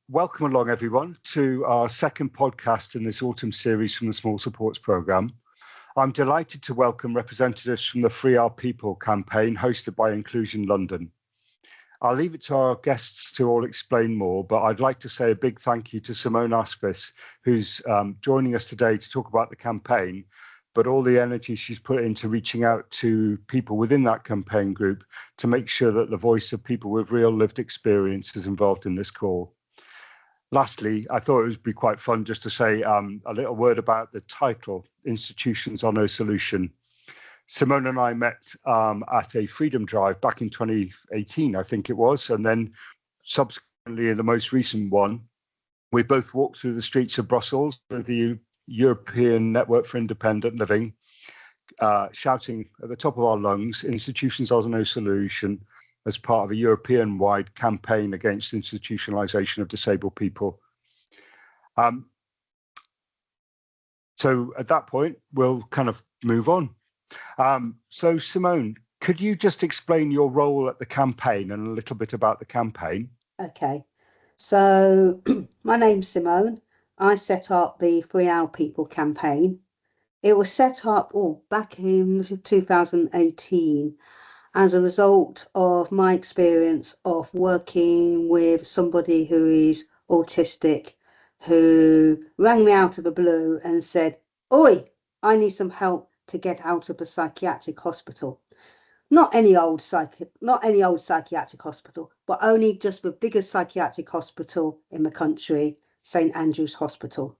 Welcome along, everyone, to our second podcast in this autumn series from the Small Supports Programme. I'm delighted to welcome representatives from the Free Our People campaign hosted by Inclusion London. I'll leave it to our guests to all explain more, but I'd like to say a big thank you to Simone Aspis, who's joining us today to talk about the campaign, but all the energy she's put into reaching out to people within that campaign group to make sure that the voice of people with real lived experience is involved in this call. Lastly, I thought it would be quite fun just to say a little word about the title, Institutions Are No Solution. Simone and I met at a Freedom Drive back in 2018, I think it was, and then subsequently in the most recent one, we both walked through the streets of Brussels with the European Network for Independent Living, shouting at the top of our lungs, Institutions Are No Solution, as part of a European-wide campaign against institutionalisation of disabled people. So at that point, we'll kind of move on. So Simone, could you just explain your role at the campaign and a little bit about the campaign? Okay, so my name's Simone. I set up the Free Our People campaign. It was set up back in 2018. As a result of my experience of working with somebody who is autistic, who rang me out of the blue and said, "Oi, I need some help to get out of a psychiatric hospital." Not any old psychiatric hospital, but only just the biggest psychiatric hospital in the country, St Andrew's Hospital.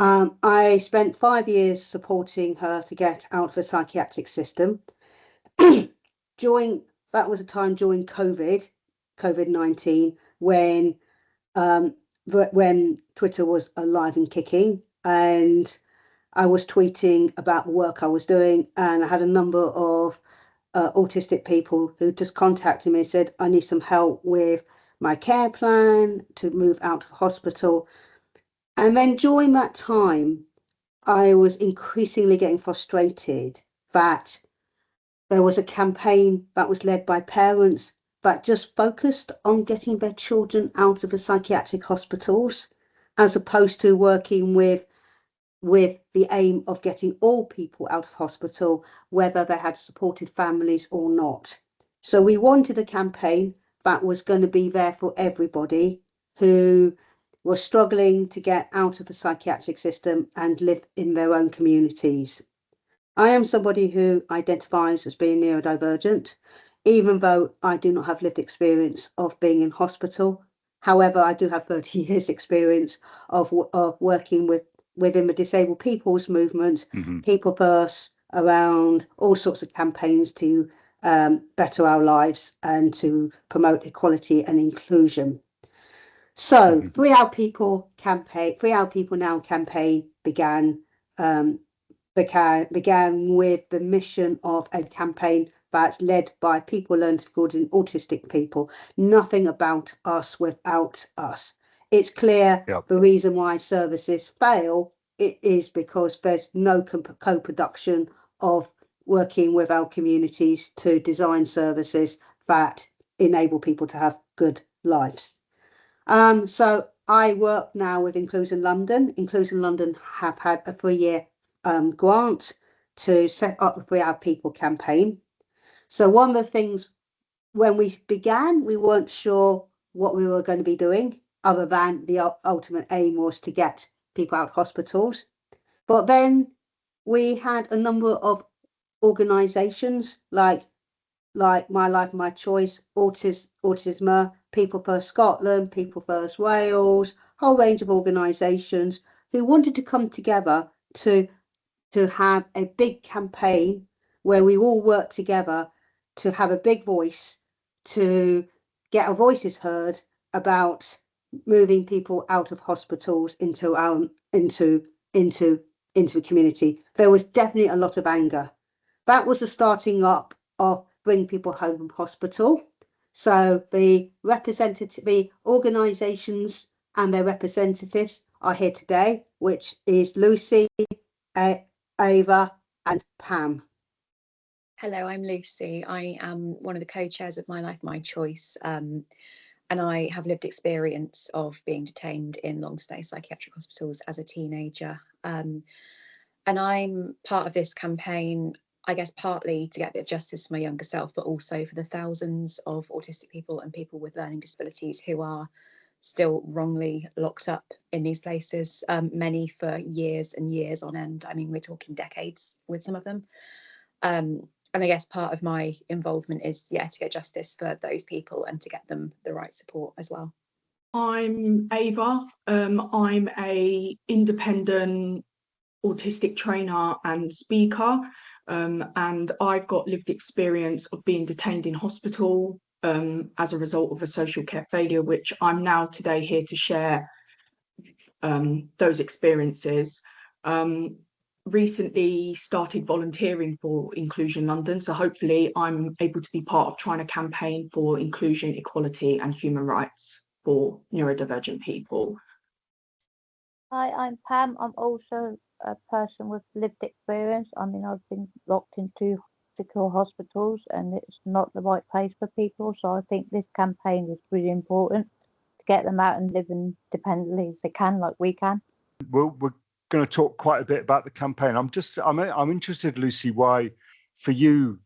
I spent 5 years supporting her to get out of the psychiatric system. That was a time during COVID-19, when Twitter was alive and kicking, and I was tweeting about the work I was doing, and I had a number of autistic people who just contacted me and said, "I need some help with my care plan to move out of hospital." And then during that time, I was increasingly getting frustrated that there was a campaign that was led by parents that just focused on getting their children out of the psychiatric hospitals, as opposed to working with the aim of getting all people out of hospital, whether they had supported families or not. So we wanted a campaign that was going to be there for everybody who was struggling to get out of the psychiatric system and live in their own communities. I am somebody who identifies as being neurodivergent, even though I do not have lived experience of being in hospital. However, I do have 30 years experience of working within the disabled people's movement, People First, around all sorts of campaigns to better our lives and to promote equality and inclusion. So Free Our People Now campaign began with the mission of a campaign that's led by people learning difficulties and autistic people. Nothing about us without us. It's clear the reason why services fail, it is because there's no co-production of working with our communities to design services that enable people to have good lives. So I work now with Inclusion London. Inclusion London have had a 3-year grant to set up the Free Our People campaign. So one of the things, when we began, we weren't sure what we were going to be doing, other than the ultimate aim was to get people out of hospitals. But then we had a number of organisations like My Life, My Choice, Autism, People First Scotland, People First Wales, whole range of organisations who wanted to come together to have a big campaign where we all work together to have a big voice, to get our voices heard about moving people out of hospitals into the community. There was definitely a lot of anger. That was the starting up of Bring People Home from Hospital. So the organisations and their representatives are here today, which is Lucy, Ava and Pam. Hello, I'm Lucy. I am one of the co-chairs of My Life, My Choice. And I have lived experience of being detained in long-stay psychiatric hospitals as a teenager. And I'm part of this campaign, I guess, partly to get a bit of justice for my younger self, but also for the thousands of autistic people and people with learning disabilities who are still wrongly locked up in these places, many for years and years on end. I mean, we're talking decades with some of them. And I guess part of my involvement is, to get justice for those people and to get them the right support as well. I'm Ava. I'm a independent autistic trainer and speaker, and I've got lived experience of being detained in hospital as a result of a social care failure, which I'm now today here to share those experiences. Recently started volunteering for Inclusion London, so hopefully I'm able to be part of trying to campaign for inclusion, equality and human rights for neurodivergent people. Hi, I'm Pam. I'm also a person with lived experience. I mean, I've been locked in 2 secure hospitals and it's not the right place for people. So I think this campaign is really important to get them out and live independently as they can, like we can. We're going to talk quite a bit about the campaign. I'm interested, Lucy, why for you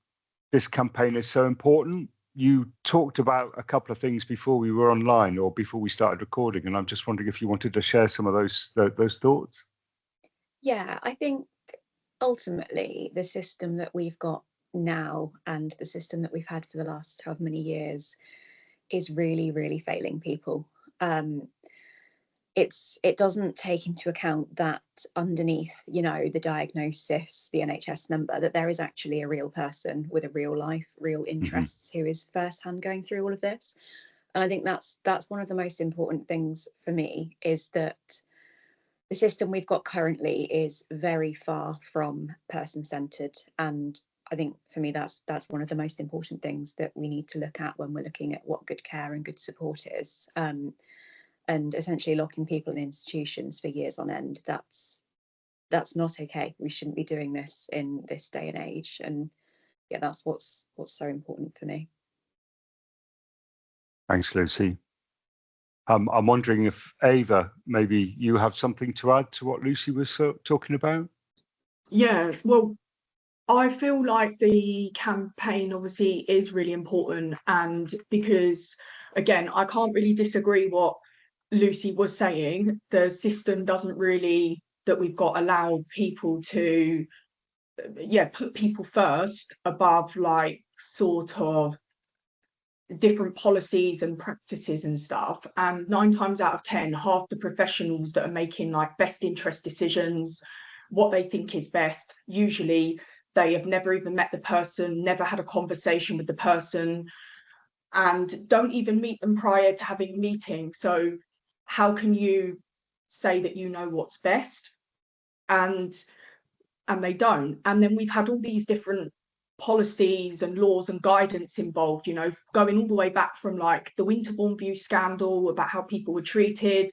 this campaign is so important. You talked about a couple of things before we were online or before we started recording, and I'm just wondering if you wanted to share some of those thoughts. Yeah, I think ultimately the system that we've got now and the system that we've had for the last however many years is really, really failing people. It doesn't take into account that underneath, the diagnosis, the NHS number, that there is actually a real person with a real life, real interests, who is firsthand going through all of this. And I think that's one of the most important things for me, is that the system we've got currently is very far from person-centered. And I think for me, that's one of the most important things that we need to look at when we're looking at what good care and good support is. And essentially locking people in institutions for years on end, that's not okay. We shouldn't be doing this in this day and age. And yeah, that's what's so important for me. Thanks, Lucy. I'm wondering if Ava, maybe you have something to add to what Lucy was talking about? Yeah, well, I feel like the campaign obviously is really important, and because, again, I can't really disagree what Lucy was saying. The system doesn't really, that we've got, allow people to, put people first above like sort of different policies and practices and stuff. And 9 times out of 10, half the professionals that are making like best interest decisions, what they think is best, usually they have never even met the person, never had a conversation with the person, and don't even meet them prior to having a meeting. So how can you say that you know what's best? And they don't. And then we've had all these different policies and laws and guidance involved, going all the way back from like the Winterbourne View scandal about how people were treated,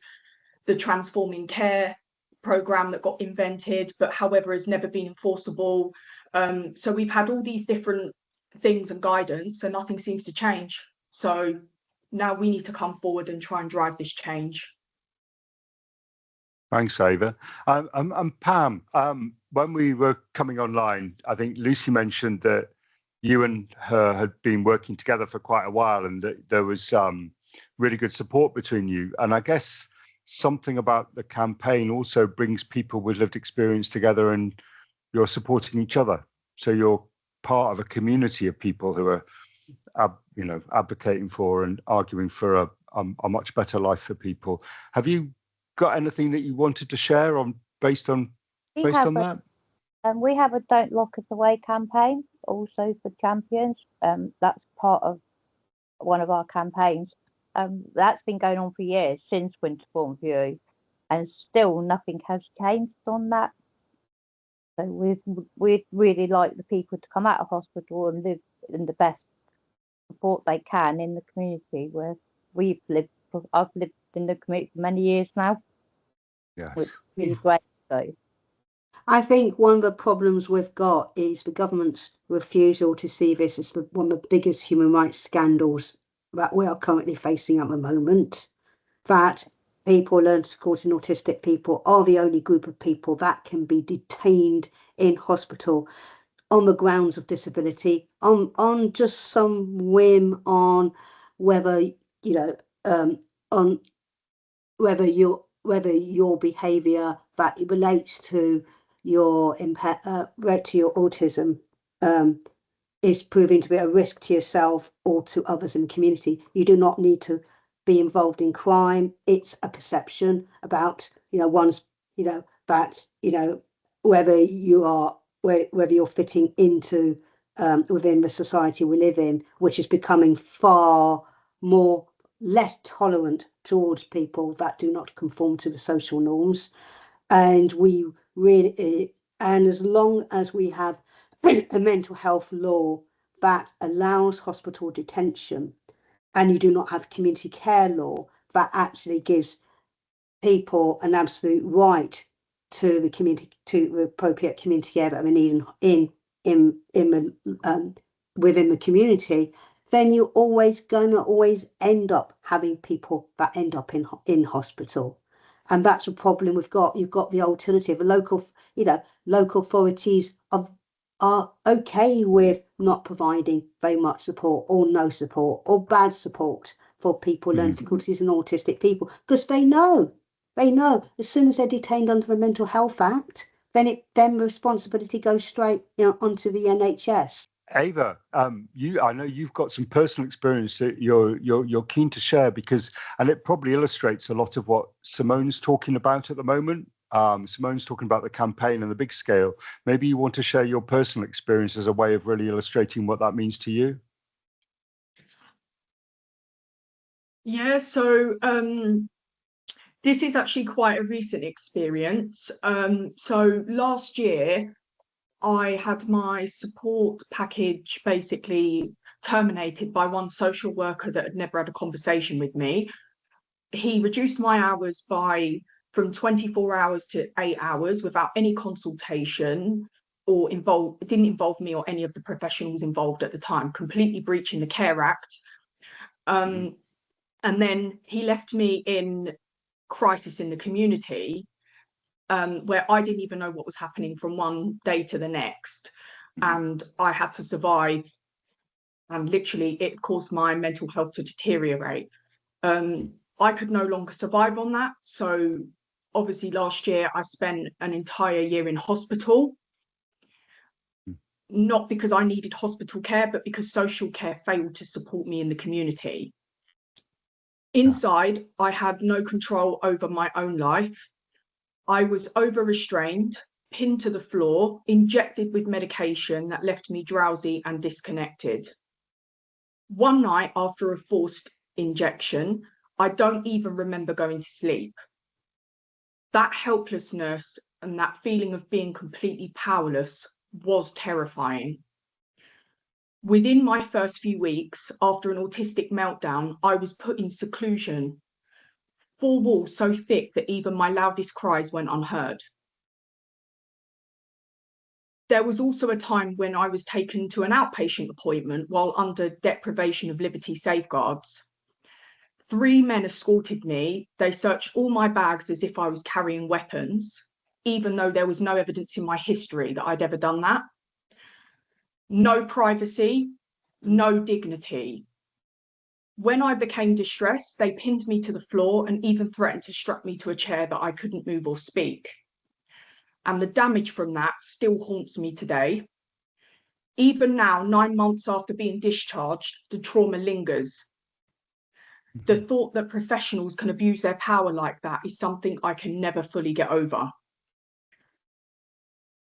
the Transforming Care program that got invented, but however has never been enforceable. So we've had all these different things and guidance, and nothing seems to change. So now we need to come forward and try and drive this change. Thanks, Ava. And Pam, when we were coming online, I think Lucy mentioned that you and her had been working together for quite a while, and that there was really good support between you. And I guess something about the campaign also brings people with lived experience together, and you're supporting each other. So you're part of a community of people who are, advocating for and arguing for a much better life for people. Have you got anything that you wanted to share based on that? We have a Don't Lock Us Away campaign also for champions. That's part of one of our campaigns. That's been going on for years, since Winterbourne View, and still nothing has changed on that. So we'd really like the people to come out of hospital and live in the best support they can in the community where we've lived. I've lived in the community for many years now. Yes. Which is really great. So I think one of the problems we've got is the government's refusal to see this as one of the biggest human rights scandals that we are currently facing at the moment, that people learning supporting autistic people are the only group of people that can be detained in hospital on the grounds of disability, on just some whim, on whether, you know, on whether your behaviour that relates to your to your autism is proving to be a risk to yourself or to others in the community. You do not need to be involved in crime. It's a perception about, you know, one's, you know, that, you know, whether you're fitting into within the society we live in, which is becoming far less tolerant towards people that do not conform to the social norms. And we really, and as long as we have a mental health law that allows hospital detention, and you do not have community care law that actually gives people an absolute right to the community, to the appropriate community care that they need within the community, then you're always going to end up having people that end up in hospital. And that's a problem we've got. You've got the alternative. Local authorities are okay with not providing very much support or no support or bad support for people learning difficulties and autistic people, because they know as soon as they're detained under the Mental Health Act, then the responsibility goes straight, you know, onto the NHS. Ava, I know you've got some personal experience that you're keen to share, and it probably illustrates a lot of what Simone's talking about at the moment. Simone's talking about the campaign and the big scale. Maybe you want to share your personal experience as a way of really illustrating what that means to you. Yeah, so this is actually quite a recent experience. So last year, I had my support package basically terminated by one social worker that had never had a conversation with me. He reduced my hours from 24 hours to 8 hours without any consultation, or it didn't involve me or any of the professionals involved at the time, completely breaching the Care Act. And then he left me in crisis in the community, where I didn't even know what was happening from one day to the next. And I had to survive, and literally it caused my mental health to deteriorate. I could no longer survive on that. So obviously last year I spent an entire year in hospital, not because I needed hospital care, but because social care failed to support me in the community. Inside, I had no control over my own life. I was over-restrained, pinned to the floor, injected with medication that left me drowsy and disconnected. One night after a forced injection, I don't even remember going to sleep. That helplessness and that feeling of being completely powerless was terrifying. Within my first few weeks, after an autistic meltdown, I was put in seclusion, 4 walls so thick that even my loudest cries went unheard. There was also a time when I was taken to an outpatient appointment while under deprivation of liberty safeguards. 3 men escorted me. They searched all my bags as if I was carrying weapons, even though there was no evidence in my history that I'd ever done that. No privacy, no dignity. When I became distressed, they pinned me to the floor and even threatened to strap me to a chair that I couldn't move or speak. And the damage from that still haunts me today. Even now, 9 months after being discharged, the trauma lingers. The thought that professionals can abuse their power like that is something I can never fully get over.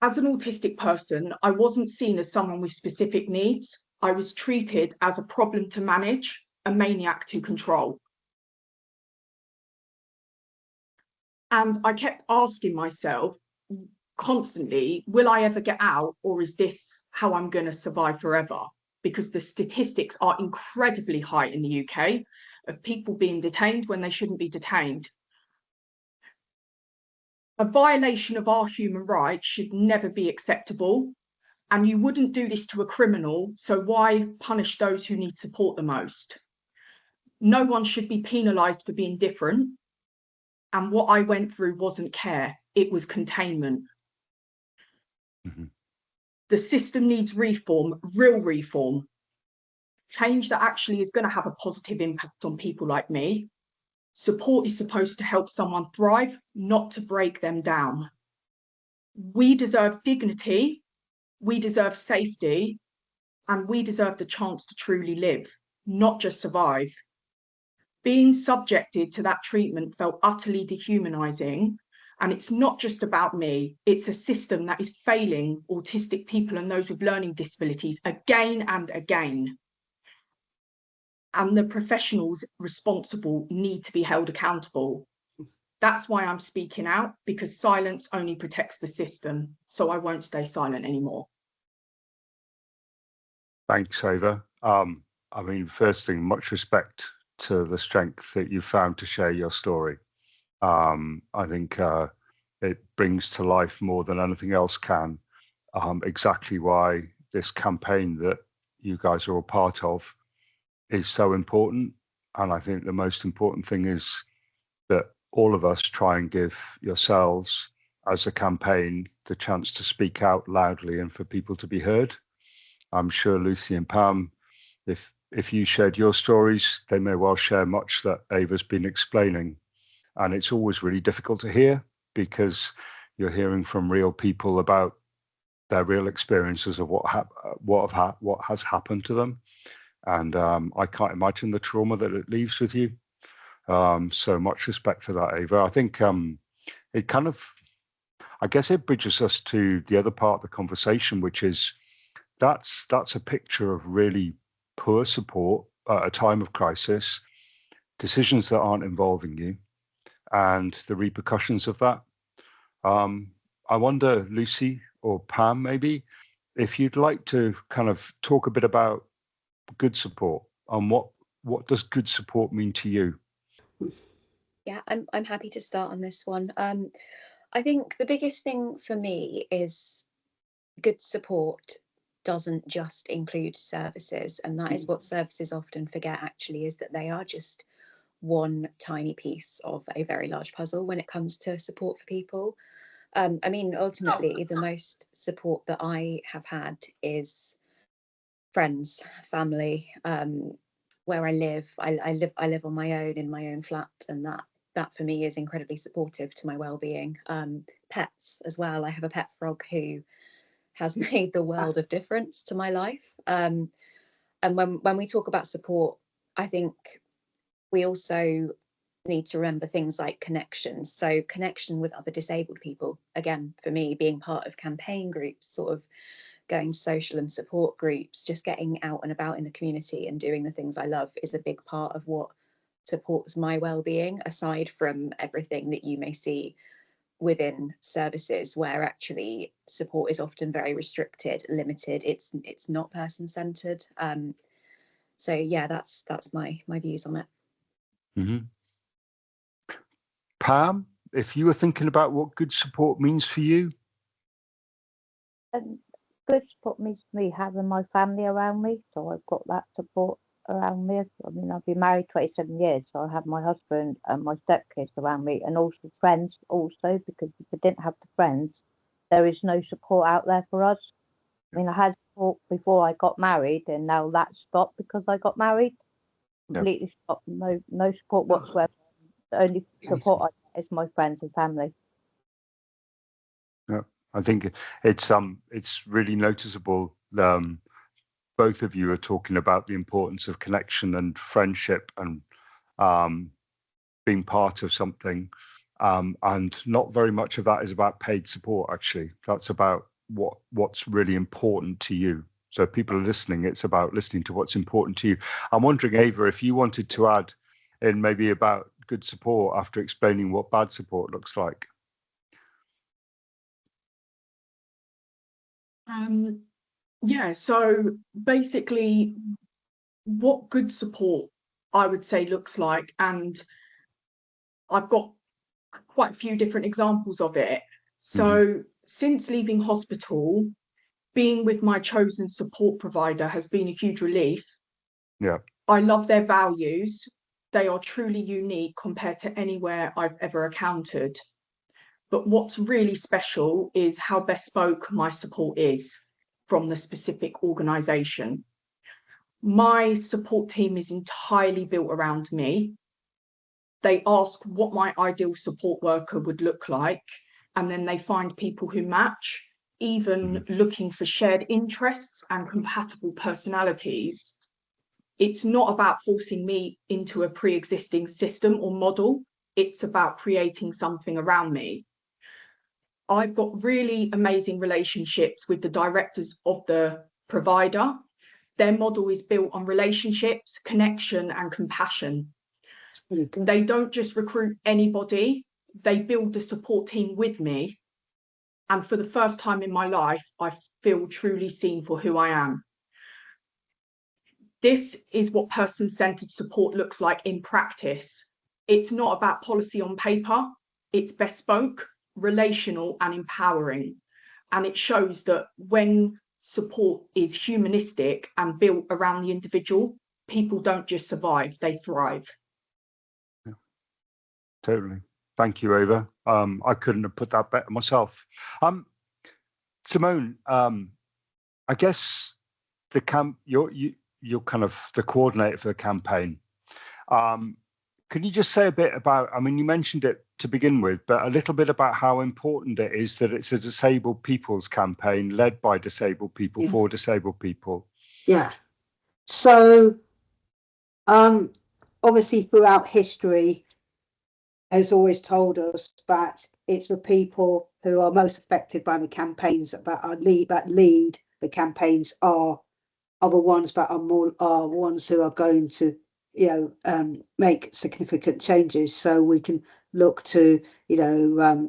As an autistic person, I wasn't seen as someone with specific needs. I was treated as a problem to manage, a maniac to control. And I kept asking myself constantly, will I ever get out, or is this how I'm going to survive forever? Because the statistics are incredibly high in the UK of people being detained when they shouldn't be detained. A violation of our human rights should never be acceptable, and you wouldn't do this to a criminal, so why punish those who need support the most? No one should be penalised for being different. And what I went through wasn't care, it was containment. Mm-hmm. The system needs reform, real reform. Change that actually is going to have a positive impact on people like me. Support is supposed to help someone thrive, not to break them down. We deserve dignity, we deserve safety, and we deserve the chance to truly live, not just survive. Being subjected to that treatment felt utterly dehumanizing. And it's not just about me, it's a system that is failing autistic people and those with learning disabilities again and again. And the professionals responsible need to be held accountable. That's why I'm speaking out, because silence only protects the system. So I won't stay silent anymore. Thanks, Ava. I mean, first thing, much respect to the strength that you found to share your story. I think it brings to life more than anything else can exactly why this campaign that you guys are all part of is so important. And I think the most important thing is that all of us try and give yourselves, as a campaign, the chance to speak out loudly and for people to be heard. I'm sure Lucy and Pam, if you shared your stories, they may well share much that Ava's been explaining. And it's always really difficult to hear because you're hearing from real people about their real experiences of what has happened to them. And I can't imagine the trauma that it leaves with you. So much respect for that, Ava. I think it kind of, I guess it bridges us to the other part of the conversation, which is that's a picture of really poor support at a time of crisis, decisions that aren't involving you, and the repercussions of that. I wonder, Lucy or Pam, maybe, if you'd like to kind of talk a bit about good support and what does good support mean to you? Yeah, I'm happy to start on this one. I think the biggest thing for me is good support doesn't just include services, and that is what services often forget actually, is that they are just one tiny piece of a very large puzzle when it comes to support for people. I mean, ultimately, the most support that I have had is friends, family, where I live. I live on my own in my own flat, and that for me is incredibly supportive to my well-being. Pets as well. I have a pet frog who has made the world of difference to my life. And when we talk about support, I think we also need to remember things like connections. So connection with other disabled people, again, for me, being part of campaign groups, sort of going to social and support groups, just getting out and about in the community and doing the things I love is a big part of what supports my well-being, aside from everything that you may see within services where actually support is often very restricted, limited. It's not person-centered. So yeah, that's my views on it. Mm-hmm. Pam, if you were thinking about what good support means for you? Good support means to me having my family around me, so I've got that support around me. I mean, I've been married 27 years, so I have my husband and my stepkids around me, and also friends also, because if I didn't have the friends, there is no support out there for us. I mean, I had support before I got married, and now that stopped because I got married. Completely stopped. No support whatsoever. The only support I get is my friends and family. Yeah, I think it's really noticeable. Both of you are talking about the importance of connection and friendship and being part of something, and not very much of that is about paid support. Actually, that's about what's really important to you. So if people are listening, it's about listening to what's important to you. I'm wondering, Ava, if you wanted to add in maybe about good support after explaining what bad support looks like. Yeah, so basically what good support I would say looks like, and I've got quite a few different examples of it. So since leaving hospital, being with my chosen support provider has been a huge relief. Yeah. I love their values. they are truly unique compared to anywhere I've ever encountered. But what's really special is how bespoke my support is from the specific organisation. My support team is entirely built around me. They ask what my ideal support worker would look like, and then they find people who match, even looking for shared interests and compatible personalities. It's not about forcing me into a pre-existing system or model. It's about creating something around me. I've got really amazing relationships with the directors of the provider. Their model is built on relationships, connection, and compassion. Really good. They don't just recruit anybody, they build the support team with me. And for the first time in my life, I feel truly seen for who I am. This is what person-centered support looks like in practice. It's not about policy on paper, it's bespoke, relational, and empowering. And it shows that when support is humanistic and built around the individual, people don't just survive, they thrive. Yeah, totally. Thank you, Ava. I couldn't have put that better myself. Simone, I guess you're kind of the coordinator for the campaign. Can you just say a bit about, I mean, you mentioned it to begin with, but a little bit about how important it is that it's a disabled people's campaign led by disabled people for disabled people? Yeah. So, obviously throughout history has always told us that it's the people who are most affected by the campaigns that lead the campaigns are the ones that are ones who are going to make significant changes. So we can look to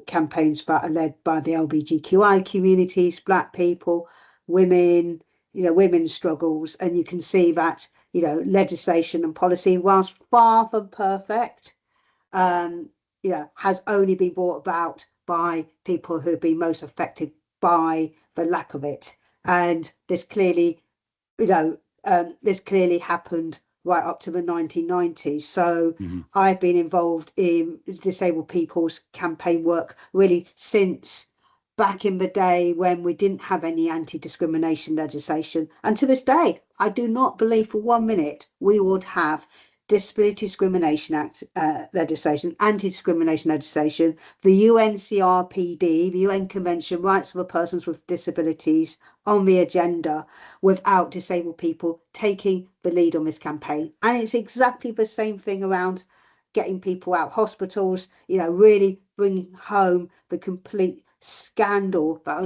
campaigns that are led by the LGBTQI communities, Black people, women, women's struggles, and you can see that legislation and policy, whilst far from perfect, has only been brought about by people who have been most affected by the lack of it. And this clearly happened right up to the 1990s. So I've been involved in disabled people's campaign work really since back in the day when we didn't have any anti-discrimination legislation. And to this day, I do not believe for 1 minute we would have Disability Discrimination Act legislation, anti-discrimination legislation, the UNCRPD, the UN Convention Rights of Persons with Disabilities on the agenda without disabled people taking the lead on this campaign. And it's exactly the same thing around getting people out of hospitals, really bringing home the complete scandal that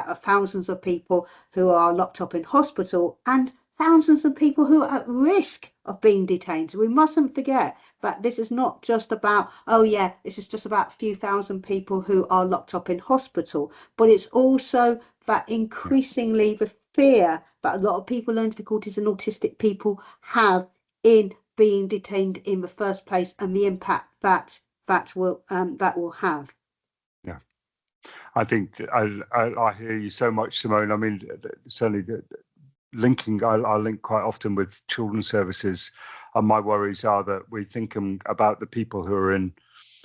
are thousands of people who are locked up in hospital and thousands of people who are at risk of being detained. We mustn't forget that this is not just about, this is just about a few thousand people who are locked up in hospital, but it's also that increasingly the fear that a lot of people with learning difficulties and autistic people have in being detained in the first place, and the impact that will have. Yeah, I think I hear you so much, Simone. I mean, certainly I link quite often with children's services, and my worries are that we think about the people who are in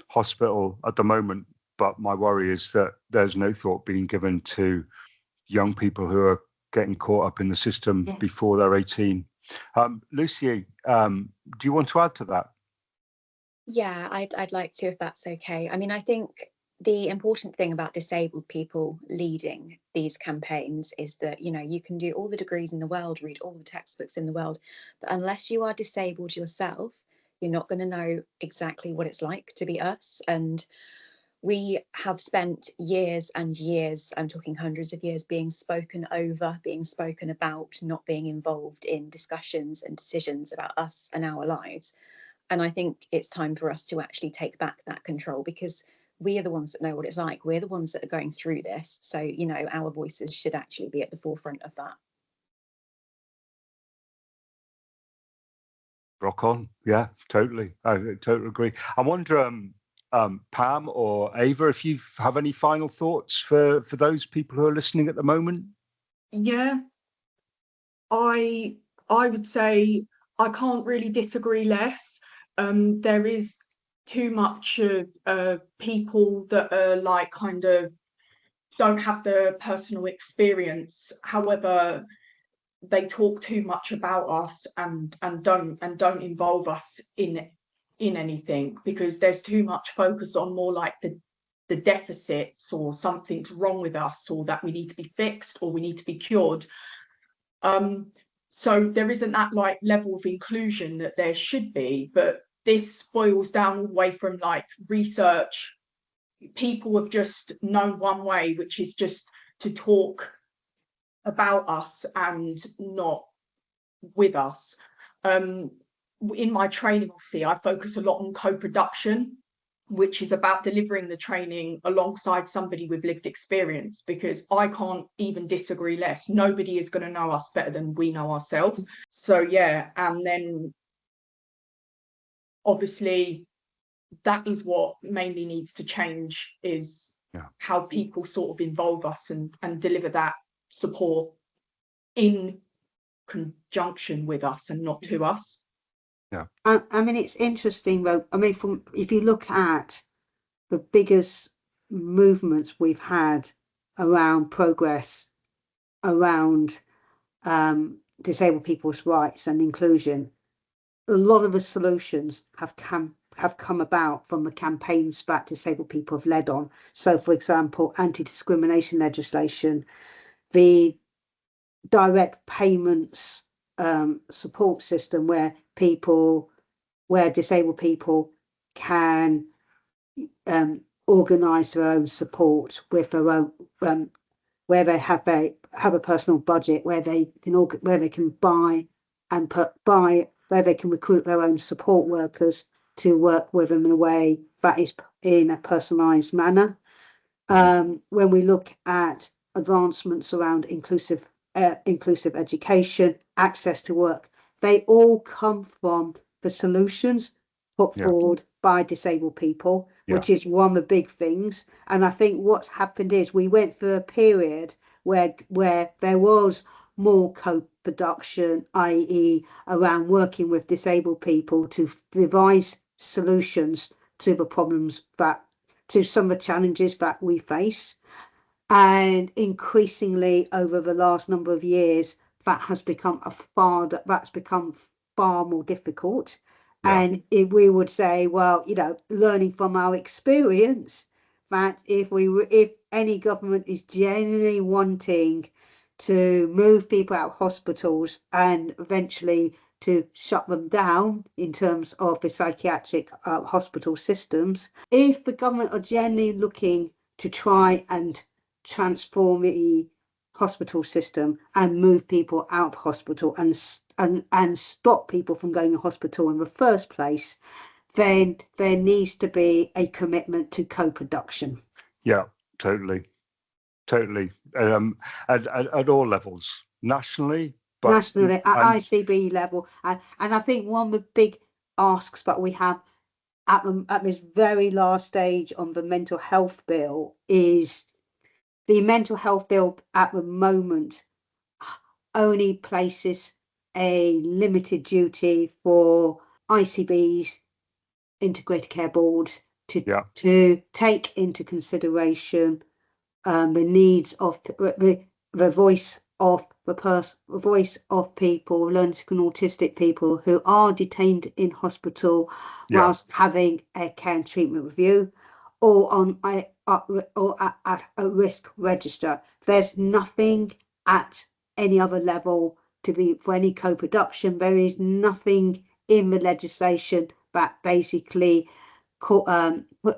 hospital at the moment, but my worry is that there's no thought being given to young people who are getting caught up in the system before they're 18. Lucy, do you want to add to that? Yeah, I'd like to, if that's okay. I mean, I think the important thing about disabled people leading these campaigns is that, you can do all the degrees in the world, read all the textbooks in the world, but unless you are disabled yourself, you're not going to know exactly what it's like to be us. And we have spent years and years, I'm talking hundreds of years, being spoken over, being spoken about, not being involved in discussions and decisions about us and our lives. And I think it's time for us to actually take back that control, because we are the ones that know what it's like. We're the ones that are going through this. So, our voices should actually be at the forefront of that. Rock on. Yeah, totally. I totally agree. I wonder, Pam or Ava, if you have any final thoughts for those people who are listening at the moment. Yeah, I would say I can't really disagree less. there is too much people that are like kind of don't have the personal experience. However, they talk too much about us and don't involve us in anything, because there's too much focus on more like the deficits, or something's wrong with us, or that we need to be fixed, or we need to be cured. So there isn't that like level of inclusion that there should be. But this boils down all the way from like research. People have just known one way, which is just to talk about us and not with us. In my training, obviously, I focus a lot on co-production, which is about delivering the training alongside somebody with lived experience, because I can't even disagree less. Nobody is going to know us better than we know ourselves. So yeah, and then obviously that is what mainly needs to change, is how people sort of involve us and deliver that support in conjunction with us and not to us. I mean, it's interesting though. I mean, if you look at the biggest movements we've had around progress, around disabled people's rights and inclusion, a lot of the solutions have come about from the campaigns that disabled people have led on. So, for example, anti-discrimination legislation, the direct payments support system, where disabled people can organise their own support with their own, where they have a personal budget, where they can buy where they can recruit their own support workers to work with them in a way that is in a personalised manner. When we look at advancements around inclusive education, access to work, they all come from the solutions put forward by disabled people, which is one of the big things. And I think what's happened is we went through a period where there was more co-production, i.e. around working with disabled people to devise solutions to the problems to some of the challenges that we face. And increasingly over the last number of years, that's become far more difficult. And if we would say, well, learning from our experience, that if any government is genuinely wanting to move people out of hospitals and eventually to shut them down in terms of the psychiatric hospital systems, if the government are genuinely looking to try and transform the hospital system and move people out of hospital and stop people from going to hospital in the first place, then there needs to be a commitment to co-production. Yeah, totally. At all levels, nationally, at ICB level, and I think one of the big asks that we have at this very last stage on the mental health bill is the mental health bill at the moment only places a limited duty for ICBs, integrated care boards, to take into consideration the needs of the voice of the voice of people, learning and autistic people who are detained in hospital whilst having a care and treatment review, or at a risk register. There's nothing at any other level for any co-production. There is nothing in the legislation that basically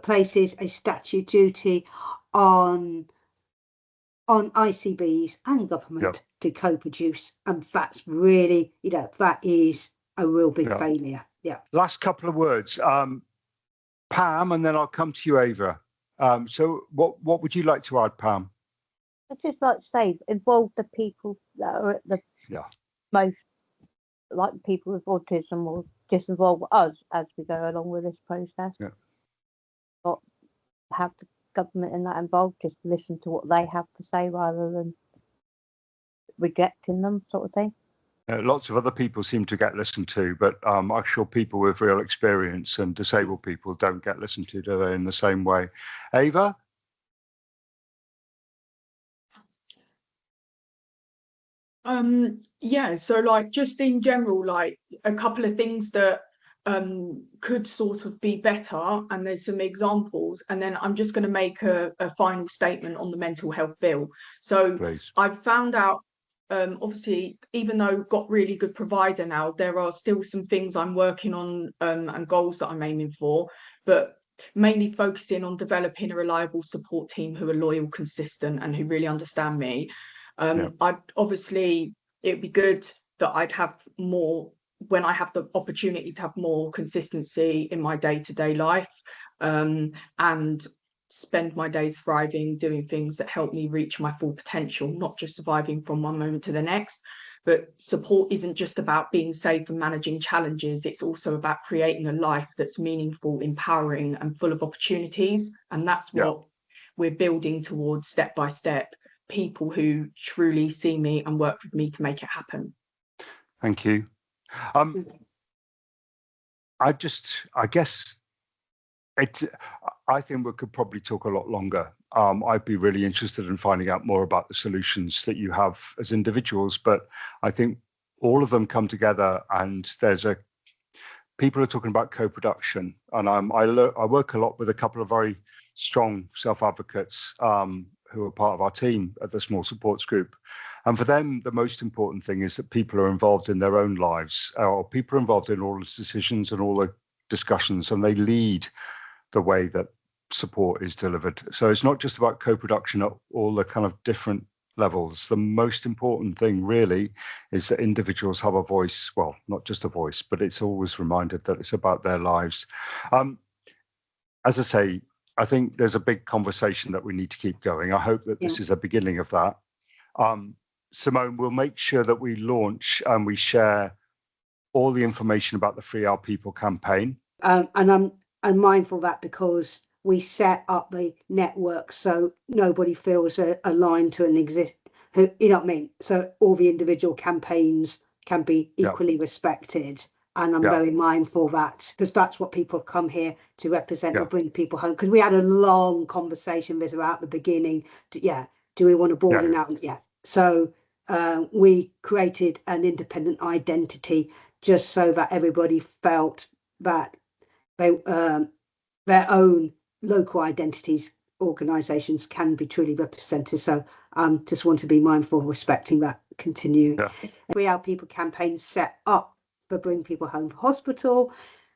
places a statute duty on ICBs and government to co-produce, and that's really, that is a real big failure. Last couple of words, Pam, and then I'll come to you, Ava. So what would you like to add, Pam? I'd just like to say, involve the people that are at the most, like people with autism, or just involve us as we go along with this process. Not have the government in that involved, just listen to what they have to say rather than rejecting them, sort of thing. Lots of other people seem to get listened to, but I'm sure people with real experience and disabled people don't get listened to, do they, in the same way? Ava? Yeah, so like just in general, like a couple of things that could sort of be better, and there's some examples, and then I'm just going to make a final statement on the mental health bill. So Please. I've found out, obviously, even though we've got really good provider now, there are still some things I'm working on and goals that I'm aiming for, but mainly focusing on developing a reliable support team who are loyal, consistent, and who really understand me. I'd obviously, it'd be good that I'd have more when I have the opportunity to have more consistency in my day-to-day life, and spend my days thriving, doing things that help me reach my full potential, not just surviving from one moment to the next. But support isn't just about being safe and managing challenges. It's also about creating a life that's meaningful, empowering, and full of opportunities. And that's what we're building towards step by step. People who truly see me and work with me to make it happen. Thank you. I guess I think we could probably talk a lot longer. I'd be really interested in finding out more about the solutions that you have as individuals, but I think all of them come together, and people are talking about co-production, and I work a lot with a couple of very strong self-advocates who are part of our team at the Small Supports Group. And for them, the most important thing is that people are involved in their own lives, or people are involved in all the decisions and all the discussions, and they lead the way that support is delivered. So it's not just about co-production at all the kind of different levels. The most important thing really is that individuals have a voice. Well, not just a voice, but it's always reminded that it's about their lives. As I say, I think there's a big conversation that we need to keep going. I hope that this is a beginning of that. Simone, we'll make sure that we launch and we share all the information about the Free Our People campaign. And I'm mindful of that because we set up the network so nobody feels aligned to an you know what I mean? So all the individual campaigns can be equally respected. And I'm very mindful of that, because that's what people have come here to represent, to bring people home. Because we had a long conversation with her at the beginning. Do we want to broaden out? So we created an independent identity just so that everybody felt that their own local identities, organisations can be truly represented. So just want to be mindful of respecting that. Continue. Free Our People campaign set up for Bring People Home from Hospital.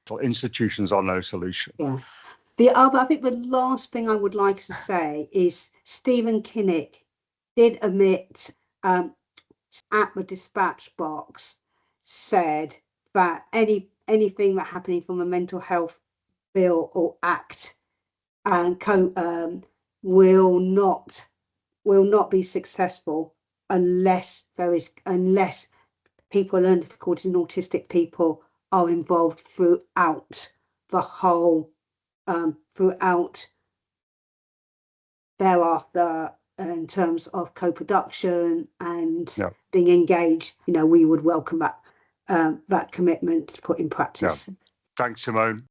So institutions are no solution. I think the last thing I would like to say is Stephen Kinnock did admit at the dispatch box, said that anything that happening from a mental health bill or act and will not be successful unless people learn difficulties and autistic people are involved throughout the whole, throughout thereafter, in terms of co-production and being engaged. We would welcome that commitment to put in practice. Thanks, Simone.